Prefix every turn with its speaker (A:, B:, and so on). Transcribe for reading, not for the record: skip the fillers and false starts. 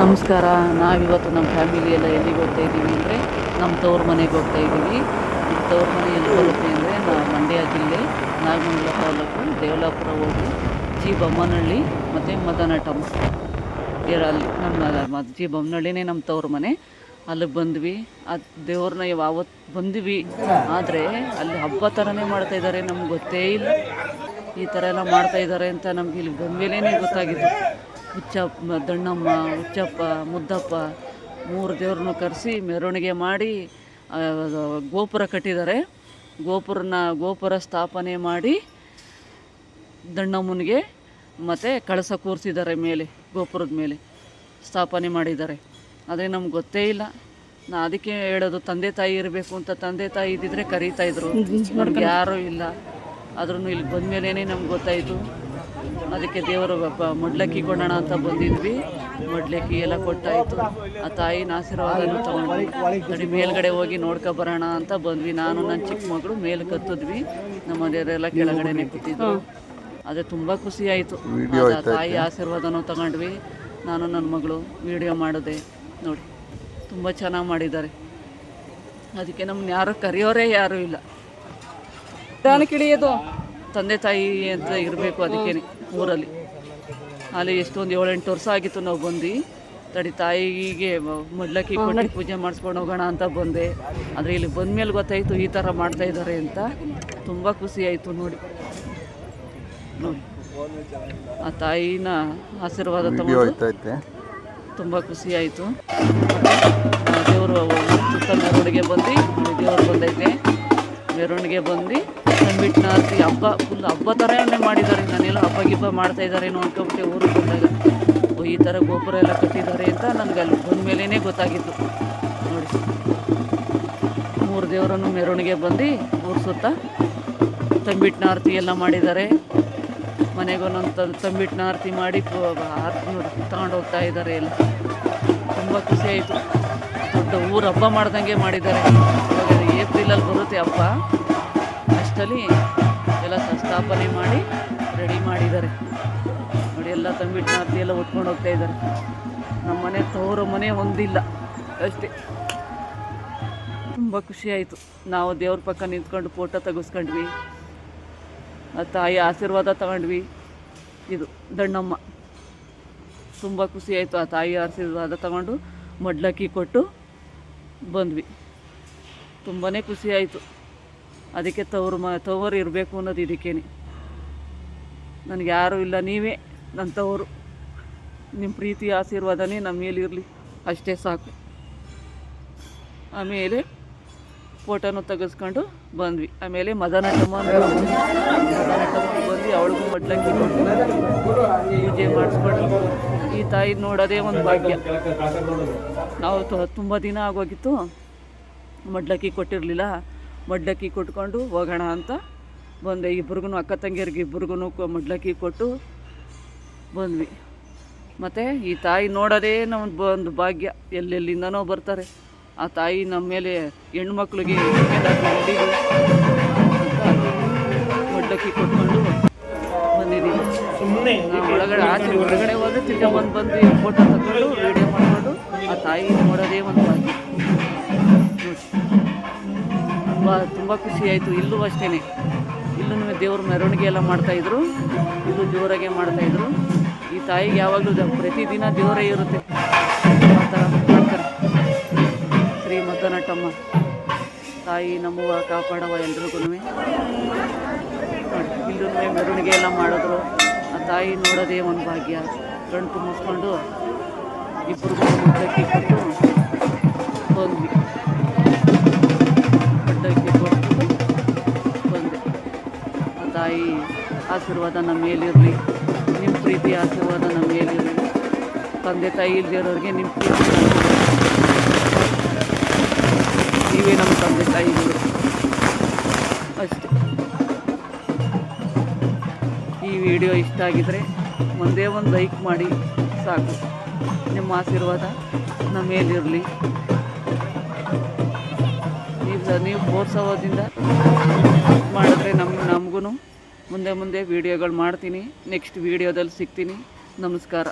A: ನಮಸ್ಕಾರ. ನಾವಿವತ್ತು ನಮ್ಮ ಫ್ಯಾಮಿಲಿಯೆಲ್ಲ ಎಲ್ಲಿಗೆ ಹೋಗ್ತಾ ಇದ್ದೀವಿ ಅಂದರೆ ನಮ್ಮ ತವ್ರ ಮನೆಗೆ ಹೋಗ್ತಾ ಇದ್ದೀವಿ. ತವ್ರ ಮನೆ ಎಲ್ಲಿ ಬರುತ್ತೆ ಅಂದರೆ ಮಂಡ್ಯ ಜಿಲ್ಲೆ ನಾಗಮಂಗಲ ತಾಲೂಕು ದೇವಲಾಪುರ ಹೋಗಿ ಜಿ ಬೊಮ್ಮನಹಳ್ಳಿ ಮತ್ತು ಮದನಟಮ್ಮ ಅಲ್ಲಿ ನಮ್ಮ ಜಿ ಬೊಮ್ಮನಹಳ್ಳಿನೇ ನಮ್ಮ ತವ್ರ ಮನೆ. ಅಲ್ಲಿಗೆ ಬಂದ್ವಿ. ಆ ದೇವ್ರನ್ನ ಯಾವತ್ತು ಬಂದ್ವಿ, ಆದರೆ ಅಲ್ಲಿ ಹಬ್ಬ ಥರನೇ ಮಾಡ್ತಾಯಿದ್ದಾರೆ. ನಮ್ಗೆ ಗೊತ್ತೇ ಇಲ್ಲ ಈ ಥರ ಎಲ್ಲ ಮಾಡ್ತಾಯಿದ್ದಾರೆ ಅಂತ. ನಮ್ಗೆ ಇಲ್ಲಿ ಬಂದಮೇಲೇ ಗೊತ್ತಾಗಿದ್ದು. ಹುಚ್ಚಪ್ಪ, ದಣ್ಣಮ್ಮ, ಹುಚ್ಚಪ್ಪ, ಮುದ್ದಪ್ಪ 3 ದೇವ್ರನ್ನೂ ಕರೆಸಿ ಮೆರವಣಿಗೆ ಮಾಡಿ ಗೋಪುರ ಕಟ್ಟಿದ್ದಾರೆ. ಗೋಪುರ ಸ್ಥಾಪನೆ ಮಾಡಿ ದಣ್ಣಮ್ಮನಿಗೆ ಮತ್ತು ಕಳಸ ಕೂರಿಸಿದ್ದಾರೆ. ಮೇಲೆ ಗೋಪುರದ ಮೇಲೆ ಸ್ಥಾಪನೆ ಮಾಡಿದ್ದಾರೆ. ಆದರೆ ನಮ್ಗೆ ಗೊತ್ತೇ ಇಲ್ಲ. ಅದಕ್ಕೆ ಹೇಳೋದು, ತಂದೆ ತಾಯಿ ಇರಬೇಕು ಅಂತ. ತಂದೆ ತಾಯಿ ಇದ್ದಿದ್ರೆ ಕರೀತಾಯಿದ್ರು, ನಮ್ಗೆ ಯಾರೂ ಇಲ್ಲ. ಆದ್ರೂ ಇಲ್ಲಿ ಬಂದಮೇಲೇ ನಮ್ಗೆ ಗೊತ್ತಾಯಿತು. ಅದಕ್ಕೆ ದೇವರು ಮಡ್ಲಕ್ಕಿ ಕೊಡೋಣ ಅಂತ ಬಂದಿದ್ವಿ. ಮಡ್ಲಕ್ಕಿ ಎಲ್ಲ ಕೊಟ್ಟಾಯಿತು. ಆ ತಾಯಿನ ಆಶೀರ್ವಾದನೂ ತೊಗೊಂಡ್ವಿ. ನಡಿ ಮೇಲ್ಗಡೆ ಹೋಗಿ ನೋಡ್ಕೊಬರೋಣ ಅಂತ ಬಂದ್ವಿ. ನಾನು ನನ್ನ ಚಿಕ್ಕ ಮಗಳು ಮೇಲೆ ಕತ್ತಿದ್ವಿ, ನಮ್ಮ ಮನೆಯವರೆಲ್ಲ ಕೆಳಗಡೆನೆ ಕೂತಿದ್ವಿ. ಅದೇ ತುಂಬ ಖುಷಿ ಆಯಿತು. ತಾಯಿ ಆಶೀರ್ವಾದನೂ ತಗೊಂಡ್ವಿ. ನಾನು ನನ್ನ ಮಗಳು ವಿಡಿಯೋ ಮಾಡಿದೆ. ನೋಡಿ, ತುಂಬ ಚೆನ್ನಾಗಿ ಮಾಡಿದ್ದಾರೆ. ಅದಕ್ಕೆ ನಮ್ಮನ್ನ ಯಾರು ಕರೆಯೋರೇ ಯಾರೂ ಇಲ್ಲ. ಕಿಳಿಯೋದು ತಂದೆ ತಾಯಿ ಅಂತ ಇರಬೇಕು. ಅದಕ್ಕೇ ಊರಲ್ಲಿ ಅಲ್ಲಿ ಎಷ್ಟೊಂದು 7-8 ವರ್ಷ ಆಗಿತ್ತು ನಾವು ಬಂದು. ತಡಿ ತಾಯಿಗೆ ಮಡ್ಲಕ್ಕಿ ಕೊಟ್ಟು ಪೂಜೆ ಮಾಡಿಸ್ಕೊಂಡು ಹೋಗೋಣ ಅಂತ ಬಂದೆ. ಆದರೆ ಇಲ್ಲಿ ಬಂದಮೇಲೆ ಗೊತ್ತಾಯಿತು ಈ ಥರ ಮಾಡ್ತಾಯಿದ್ದಾರೆ ಅಂತ. ತುಂಬ ಖುಷಿ ಆಯಿತು. ನೋಡಿ ಆ ತಾಯಿನ ಆಶೀರ್ವಾದ ತಗೊಂಡು ತುಂಬ ಖುಷಿ ಆಯಿತು. ದೇವರು ಸುತ್ತ ಮೆರವಣಿಗೆ ಬಂದು, ದೇವರು ಬಂದೈತೆ. ಮೆರವಣಿಗೆ ಬಂದು ತಂಬಿಟ್ಟಿನ ಆರತಿ ಹಬ್ಬ ಫುಲ್ ಹಬ್ಬ ಥರನೇ ಮಾಡಿದ್ದಾರೆ. ನಾನೆಲ್ಲ ಹಬ್ಬ ಮಾಡ್ತಾಯಿದ್ದಾರೇನೋ ಅಂದ್ಕೊಂಬಿಟ್ಟೆ. ಊರಿಗೆ ಬಂದಾಗ ಈ ಥರ ಗೋಪುರ ಎಲ್ಲ ಕಟ್ಟಿದ್ದಾರೆ ಅಂತ ನನಗೆ ಅಲ್ಲಿ ಬಂದಮೇಲೇ ಗೊತ್ತಾಗಿತ್ತು. ನೋಡಿ, 3 ದೇವರನ್ನು ಮೆರವಣಿಗೆ ಬಂದು ಊರು ಸುತ್ತ ತಂಬಿಟ್ಟಿನ ಆರತಿ ಎಲ್ಲ ಮಾಡಿದ್ದಾರೆ. ಮನೆಗೊಂದೊಂದು ತಂಬಿಟ್ಟಿನ ಆರತಿ ಮಾಡಿ ತಗೊಂಡು ಹೋಗ್ತಾ ಇದ್ದಾರೆ. ಎಲ್ಲ ತುಂಬ ಖುಷಿ ಆಯಿತು. ದೊಡ್ಡ ಊರು ಹಬ್ಬ ಮಾಡ್ದಂಗೆ ಮಾಡಿದ್ದಾರೆ. ಏಪ್ರಿಲಲ್ಲಿ ಬರುತ್ತೆ ಹಬ್ಬ, ಅಷ್ಟಲ್ಲಿ ಎಲ್ಲ ಸ್ಥಾಪನೆ ಮಾಡಿ ರೆಡಿ ಮಾಡಿದ್ದಾರೆ. ನೋಡಿ, ಎಲ್ಲ ತಂಬಿಟ್ಟಿನ ಆರತಿ ಎಲ್ಲ ಉಟ್ಕೊಂಡು ಹೋಗ್ತಾ ಇದ್ದಾರೆ. ನಮ್ಮ ಮನೆ ತವರ ಮನೆ ಹೊಂದಿಲ್ಲ ಅಷ್ಟೇ. ತುಂಬ ಖುಷಿ ಆಯಿತು. ನಾವು ದೇವ್ರ ಪಕ್ಕ ನಿಂತ್ಕೊಂಡು ಫೋಟೋ ತೆಗೆಸ್ಕೊಂಡ್ವಿ. ಆ ತಾಯಿ ಆಶೀರ್ವಾದ ತಗೊಂಡ್ವಿ. ಇದು ದಣ್ಣಮ್ಮ. ತುಂಬ ಖುಷಿ ಆಯಿತು. ಆ ತಾಯಿ ಆಶೀರ್ವಾದ ತಗೊಂಡು ಮಡ್ಲಕ್ಕಿ ಕೊಟ್ಟು ಬಂದ್ವಿ. ತುಂಬಾ ಖುಷಿ ಆಯಿತು. ಅದಕ್ಕೆ ತವರು ಇರಬೇಕು ಅನ್ನೋದು ಇದಕ್ಕೇನೆ. ನನಗೆ ಯಾರೂ ಇಲ್ಲ, ನೀವೇ ನನ್ನ ತವರು. ನಿಮ್ಮ ಪ್ರೀತಿ ಆಶೀರ್ವಾದನೇ ನಮ್ಮ ಮೇಲಿರಲಿ, ಅಷ್ಟೇ ಸಾಕು. ಆಮೇಲೆ ಫೋಟೋನು ತೆಗೆಸ್ಕೊಂಡು ಬಂದ್ವಿ. ಆಮೇಲೆ ಮದನಟಮ್ಮ ಬಂದು ಅವಳಿಗೂ ಮಡ್ಲಕ್ಕಿ ಕೊಟ್ಟು ಪೂಜೆ ಮಾಡಿಸ್ಕೊಂಡು ಈ ತಾಯಿ ನೋಡೋದೇ ಒಂದು ಭಾಗ್ಯ. ನಾವು ತುಂಬ ದಿನ ಆಗೋಗಿತ್ತು, ಮಡ್ಲಕ್ಕಿ ಕೊಟ್ಟಿರಲಿಲ್ಲ. ಮಡ್ಲಕ್ಕಿ ಕೊಟ್ಕೊಂಡು ಹೋಗೋಣ ಅಂತ ಬಂದೆ. ಇಬ್ರಿಗೂ ಅಕ್ಕ ತಂಗಿಯರಿಗೆ ಇಬ್ರಿಗೂ ಮಡ್ಲಕ್ಕಿ ಕೊಟ್ಟು ಬಂದ್ವಿ. ಮತ್ತು ಈ ತಾಯಿ ನೋಡೋದೇ ಒಂದು ಭಾಗ್ಯ. ಎಲ್ಲೆಲ್ಲಿಂದನೋ ಬರ್ತಾರೆ. ಆ ತಾಯಿ ನಮ್ಮ ಮೇಲೆ ಹೆಣ್ಮಕ್ಳಿಗೆ ಮಡ್ಲಕ್ಕಿ ಕೊಟ್ಕೊಂಡು ಬಂದಿದ್ದೀವಿ. ಹೊರಗಡೆ ಹೋದ್ರೆ ಬಂದು ಫೋಟೋ ತಗೊಂಡು ವೀಡಿಯೋ ಮಾಡಿಕೊಂಡು ಆ ತಾಯಿ ನೋಡೋದೇ ಒಂದು ಭಾಗ್ಯ. ತುಂಬ ಖುಷಿ ಆಯಿತು. ಇಲ್ಲೂ ಅಷ್ಟೇ, ಇಲ್ಲೂ ದೇವ್ರ ಮೆರವಣಿಗೆ ಎಲ್ಲ ಮಾಡ್ತಾಯಿದ್ರು. ಇಲ್ಲೂ ಜೋರಾಗೆ ಮಾಡ್ತಾಯಿದ್ರು. ಈ ತಾಯಿಗೆ ಯಾವಾಗಲೂ ಪ್ರತಿದಿನ ದೇವರೇ ಇರುತ್ತೆ. ಆ ಥರ ಮಾಡ್ತಾರೆ. ಶ್ರೀ ಮದನಟಮ್ಮ ತಾಯಿ ನಮ್ಮವ್ವ ಕಾಪಾಡವ ಎಲ್ರಿಗೂ. ಇಲ್ಲೂ ಮೆರವಣಿಗೆ ಎಲ್ಲ ಮಾಡಿದ್ರು. ಆ ತಾಯಿ ನೋಡೋದೇ ಒಂದು ಭಾಗ್ಯ. ಕಣ್ಣು ತುಂಬಿಸ್ಕೊಂಡು ಇಬ್ಬರಿಗೂ ಮಡ್ಲಕ್ಕಿ ಕೊಟ್ಟು ಬಂದ್ವಿ. ಮಡ್ಲಕ್ಕಿ ಕೊಟ್ಟು ಬಂದೆ. ಆ ತಾಯಿ ಆಶೀರ್ವಾದ ನಮ್ಮ ಮೇಲಿರಲಿ, ನಿಮ್ಮ ಪ್ರೀತಿ ಆಶೀರ್ವಾದ ನಮ್ಮ ಮೇಲಿರಲಿ. ತಂದೆ ತಾಯಿ ಇಲ್ದಿರೋರಿಗೆ ನಿಮ್ಮ ಪ್ರೀತಿ, ನೀವೇ ನಮ್ಮ ತಂದೆ ತಾಯಿಗಳು ಅಷ್ಟೇ. ಈ ವಿಡಿಯೋ ಇಷ್ಟ ಆಗಿದರೆ ಒಂದೇ ಒಂದು ಲೈಕ್ ಮಾಡಿ ಸಾಕು. ನಿಮ್ಮ ಆಶೀರ್ವಾದ ನಮ್ಮ ಮೇಲಿರಲಿ. ನೀವು ಪ್ರೋತ್ಸಾಹದಿಂದ ಮಾಡಿದ್ರೆ ನಮಗೂ ಮುಂದೆ ವೀಡಿಯೋಗಳು ಮಾಡ್ತೀನಿ. ನೆಕ್ಸ್ಟ್ ವೀಡಿಯೋದಲ್ಲಿ ಸಿಗ್ತೀನಿ. ನಮಸ್ಕಾರ.